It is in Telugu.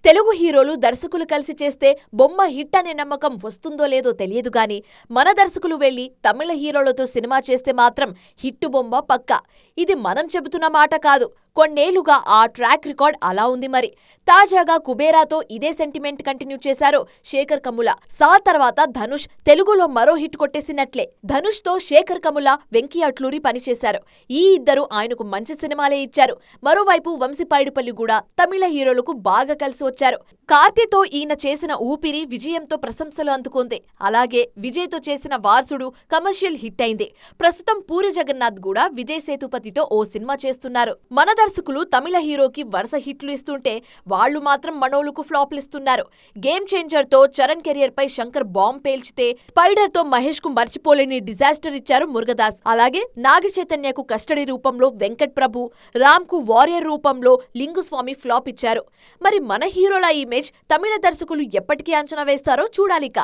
తెలుగు హీరోలు దర్శకులు కలిసి చేస్తే బొమ్మ హిట్ అనే నమ్మకం వస్తుందో లేదో తెలియదు గాని మన దర్శకులు వెళ్లి తమిళ హీరోలతో సినిమా చేస్తే మాత్రం హిట్టు బొమ్మ పక్కా. ఇది మనం చెబుతున్న మాట కాదు, కొన్నేళ్లుగా ఆ ట్రాక్ రికార్డ్ అలా ఉంది. మరి తాజాగా కుబేరాతో ఇదే సెంటిమెంట్ కంటిన్యూ చేశారు శేఖర్ కమ్ముల. సా తర్వాత ధనుష్ తెలుగులో మరో హిట్ కొట్టేసినట్లే. ధనుష్ తో శేఖర్ కమ్ముల, వెంకీ అట్లూరి పనిచేశారు. ఈ ఇద్దరు ఆయనకు మంచి సినిమాలే ఇచ్చారు. మరోవైపు వంశీ పైడిపల్లి కూడా తమిళ హీరోలకు బాగా కలిసి వచ్చారు. కార్తీతో ఈయన చేసిన ఊపిరి విజయంతో ప్రశంసలు అందుకుంది. అలాగే విజయ్ తో చేసిన వారసుడు కమర్షియల్ హిట్ అయింది. ప్రస్తుతం పూరి జగన్నాథ్ కూడా విజయ్ సేతుపతితో ఓ సినిమా చేస్తున్నారు. మన దర్శకులు తమిళ హీరోకి వరుస హిట్లు ఇస్తుంటే వాళ్లు మాత్రం మనోళ్లకు ఫ్లాప్లు ఇస్తున్నారు. గేమ్ చేంజర్ తో చరణ్ కెరియర్ పై శంకర్ బాంబ్ పేల్చితే, స్పైడర్ తో మహేష్ కు మర్చిపోలేని డిజాస్టర్ ఇచ్చారు మురుగదాస్. అలాగే నాగ చైతన్యకు కస్టడీ రూపంలో వెంకట్ ప్రభు, రామ్ కు వారియర్ రూపంలో లింగుస్వామి ఫ్లాప్ ఇచ్చారు. మరి మన హీరోల ఇమేజ్ తమిళ దర్శకులు ఎప్పటికీ అంచనా వేస్తారో చూడాలిక.